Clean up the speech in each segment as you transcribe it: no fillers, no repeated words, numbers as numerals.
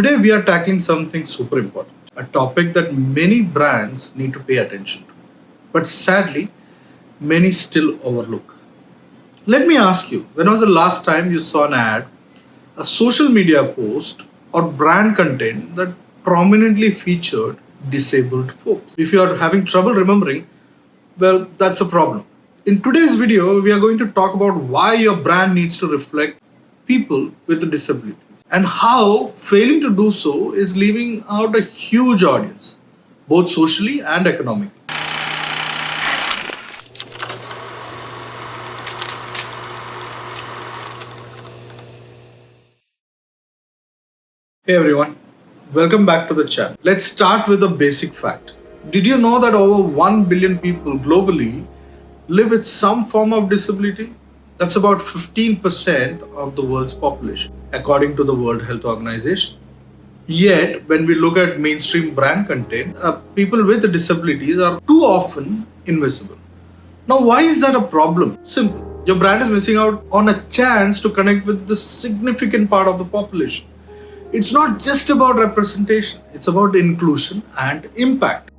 Today we are tackling something super important, a topic that many brands need to pay attention to, but sadly, many still overlook. Let me ask you, when was the last time you saw an ad, a social media post, or brand content that prominently featured disabled folks? If you are having trouble remembering, well, that's a problem. In today's video, we are going to talk about why your brand needs to reflect people with disabilities and how failing to do so is leaving out a huge audience, both socially and economically. Hey everyone, welcome back to the channel. Let's start with a basic fact. Did you know that over 1 billion people globally live with some form of disability? That's about 15% of the world's population, according to the World Health Organization. Yet, when we look at mainstream brand content, people with disabilities are too often invisible. Now, why is that a problem? Simple. Your brand is missing out on a chance to connect with the significant part of the population. It's not just about representation, it's about inclusion and impact.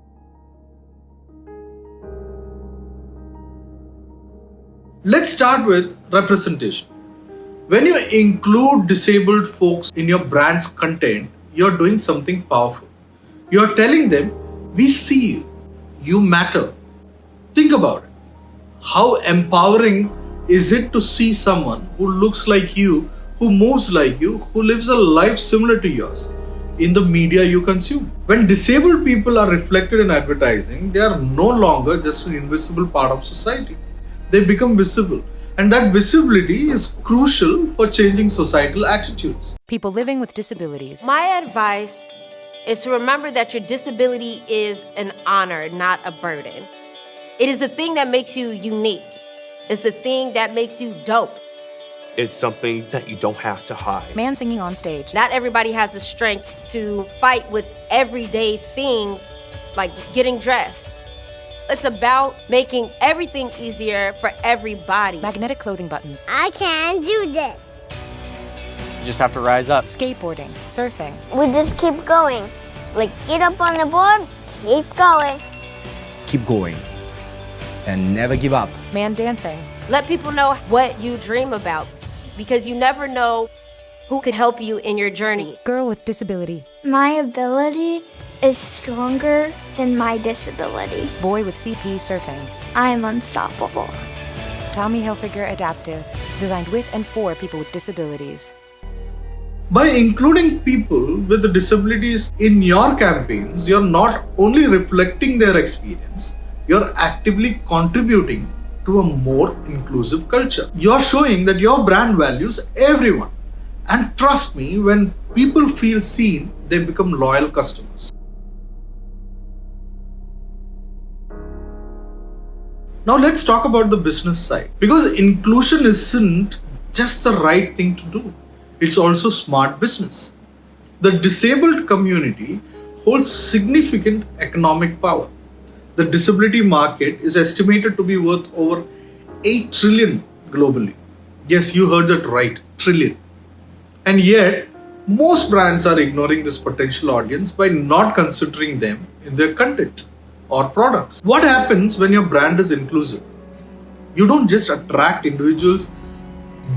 Let's start with representation. When you include disabled folks in your brand's content, you're doing something powerful. You're telling them, we see you, you matter. Think about it. How empowering is it to see someone who looks like you, who moves like you, who lives a life similar to yours in the media you consume? When disabled people are reflected in advertising, they are no longer just an invisible part of society. They become visible. And that visibility is crucial for changing societal attitudes. People living with disabilities. My advice is to remember that your disability is an honor, not a burden. It is the thing that makes you unique. It's the thing that makes you dope. It's something that you don't have to hide. Man singing on stage. Not everybody has the strength to fight with everyday things like getting dressed. It's about making everything easier for everybody. Magnetic clothing buttons. I can do this. You just have to rise up. Skateboarding. Surfing. We just keep going. Like, get up on the board, keep going. Keep going and never give up. Man dancing. Let people know what you dream about, because you never know who could help you in your journey. Girl with disability. My ability is stronger than my disability. Boy with CP surfing. I'm unstoppable. Tommy Hilfiger adaptive. Designed with and for people with disabilities. By including people with disabilities in your campaigns, you're not only reflecting their experience, you're actively contributing to a more inclusive culture. You're showing that your brand values everyone. And trust me, when people feel seen, they become loyal customers. Now let's talk about the business side. Because inclusion isn't just the right thing to do. It's also smart business. The disabled community holds significant economic power. The disability market is estimated to be worth over 8 trillion globally. Yes, you heard that right, trillion. And yet, most brands are ignoring this potential audience by not considering them in their content or products. What happens when your brand is inclusive? You don't just attract individuals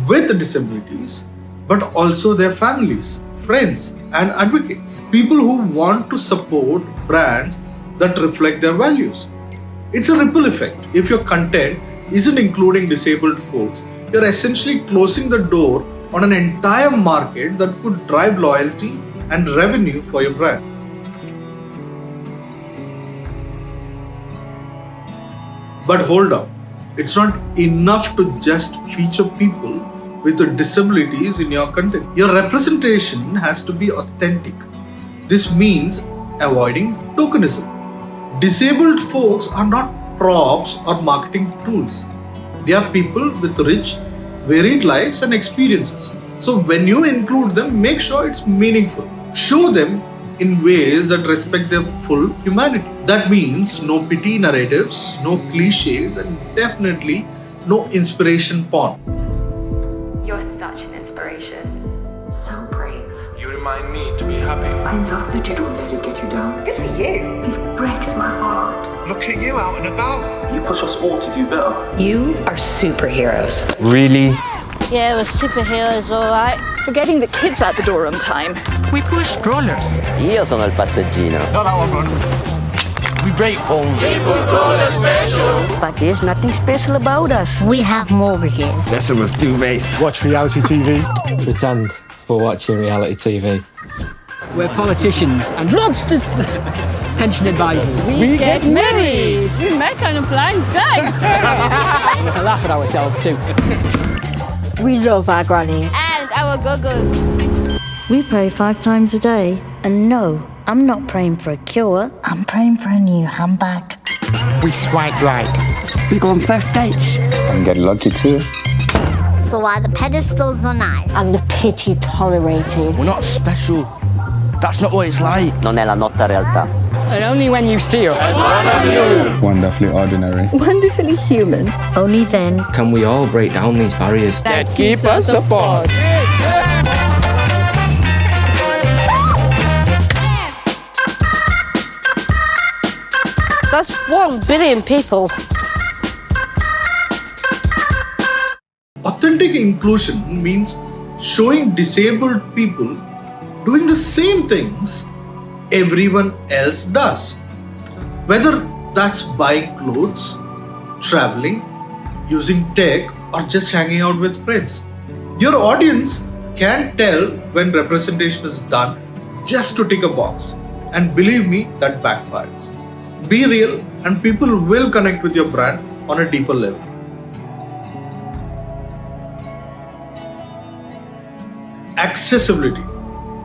with disabilities, but also their families, friends, and advocates. People who want to support brands that reflect their values. It's a ripple effect. If your content isn't including disabled folks, you're essentially closing the door on an entire market that could drive loyalty and revenue for your brand. But hold up, it's not enough to just feature people with disabilities in your content. Your representation has to be authentic. This means avoiding tokenism. Disabled folks are not props or marketing tools. They are people with rich, varied lives and experiences. So when you include them, make sure it's meaningful. Show them in ways that respect their full humanity. That means no pity narratives, no cliches, and definitely no inspiration porn. You're such an inspiration. So brave. You my need to be happy. I love that you don't let it get you down. Good for you. It breaks my heart. Look at you out and about. You push us all to do better. You are superheroes. Really? Yeah, we're superheroes, all right. For getting the kids out the door on time. We push strollers. Io sono il passeggino. We break phones. But there's nothing special about us. We have mortgages. Listen with duvets. Watch reality TV. Pretend for watching reality TV. We're politicians and lobsters. Pension advisors. We get married. We make an blind date. We laugh at ourselves too. We love our grannies. And our go-go's. We pray 5 times a day. And no, I'm not praying for a cure. I'm praying for a new handbag. We swipe right. We go on first dates. And get lucky too. So are the pedestals are nice? And the pity tolerated. We're not special. That's not what it's like. Non è la nostra realtà. And only when you see us. Wonderfully ordinary. Wonderfully human. Only then Can we all break down these barriers that keep us apart. That's 1 billion people. Authentic inclusion means showing disabled people doing the same things everyone else does. Whether that's buying clothes, traveling, using tech, or just hanging out with friends. Your audience can tell when representation is done just to tick a box. And believe me, that backfires. Be real and people will connect with your brand on a deeper level. Accessibility.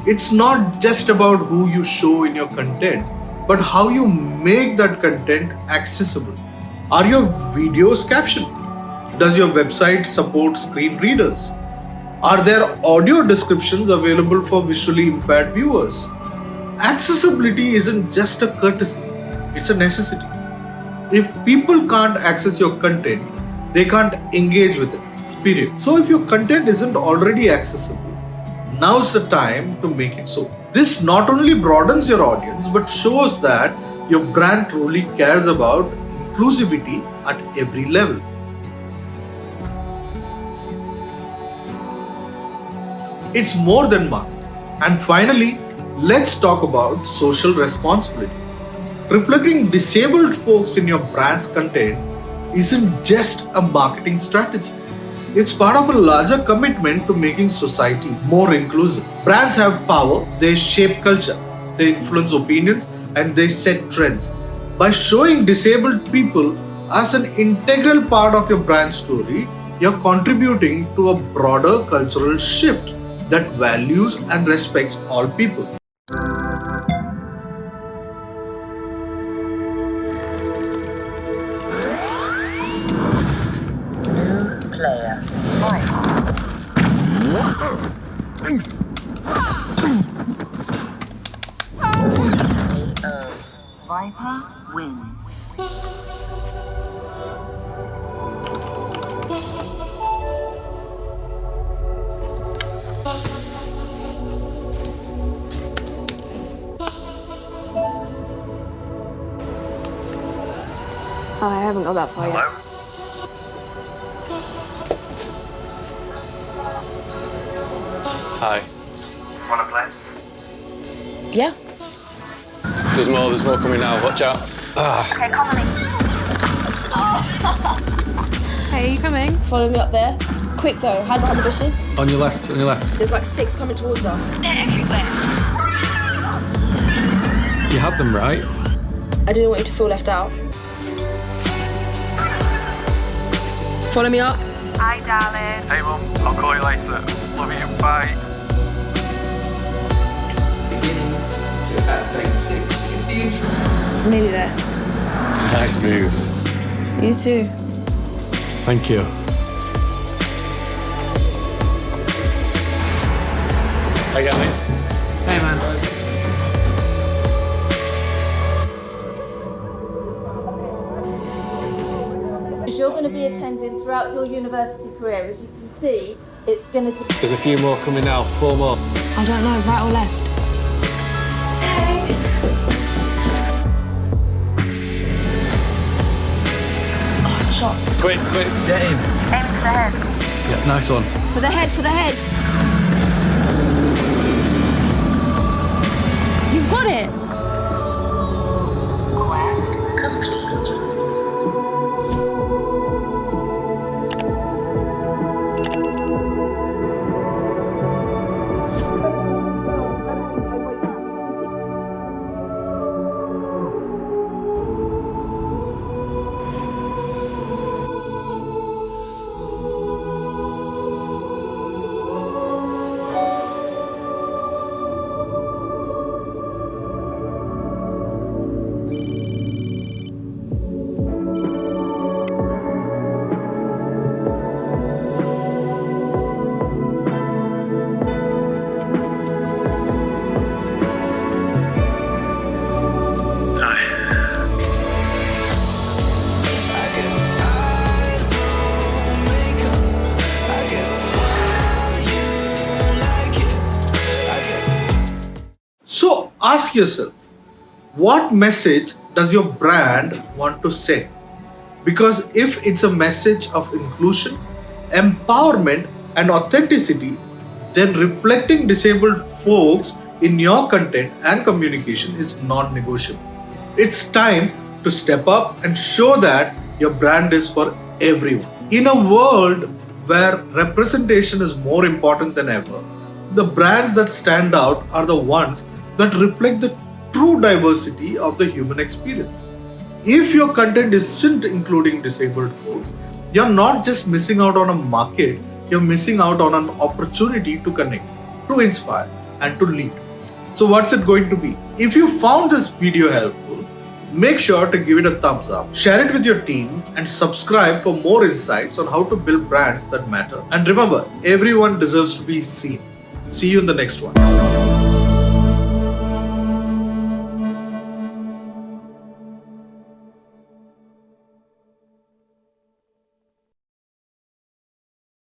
It's not just about who you show in your content, but how you make that content accessible. Are your videos captioned? Does your website support screen readers? Are there audio descriptions available for visually impaired viewers? Accessibility isn't just a courtesy, it's a necessity. If people can't access your content, they can't engage with it, period. So if your content isn't already accessible, now's the time to make it so. This not only broadens your audience, but shows that your brand truly cares about inclusivity at every level. It's more than marketing. And finally, let's talk about social responsibility. Reflecting disabled folks in your brand's content isn't just a marketing strategy. It's part of a larger commitment to making society more inclusive. Brands have power, they shape culture, they influence opinions, and they set trends. By showing disabled people as an integral part of your brand story, you're contributing to a broader cultural shift that values and respects all people. Player. Viper wins. Oh, I haven't got that far yet. Hi. Wanna play? Yeah. There's more coming now. Watch out. Okay, come on in. Hey, are you coming? Follow me up there. Quick though, hide behind the bushes. On your left, There's like 6 coming towards us. They're everywhere. You had them right. I didn't want you to feel left out. Follow me up. Hi, darling. Hey, Mum. I'll call you later. Love you. Bye. Beginning to about day 6 of the intro. Nearly there. Nice moves. You too. Thank you. Hi guys. Hey man. You're going to be attending throughout your university career. As you can see, it's going to... There's a few more coming now. 4 more. I don't know, right or left? Oh, shot. Quick, get him. Aim for the head. Yeah, nice one. For the head, for the head. You've got it. Quest complete. So ask yourself, what message does your brand want to send? Because if it's a message of inclusion, empowerment, and authenticity, then reflecting disabled folks in your content and communication is non-negotiable. It's time to step up and show that your brand is for everyone. In a world where representation is more important than ever, the brands that stand out are the ones that reflect the true diversity of the human experience. If your content isn't including disabled folks, you're not just missing out on a market, you're missing out on an opportunity to connect, to inspire, and to lead. So what's it going to be? If you found this video helpful, make sure to give it a thumbs up, share it with your team, and subscribe for more insights on how to build brands that matter. And remember, everyone deserves to be seen. See you in the next one.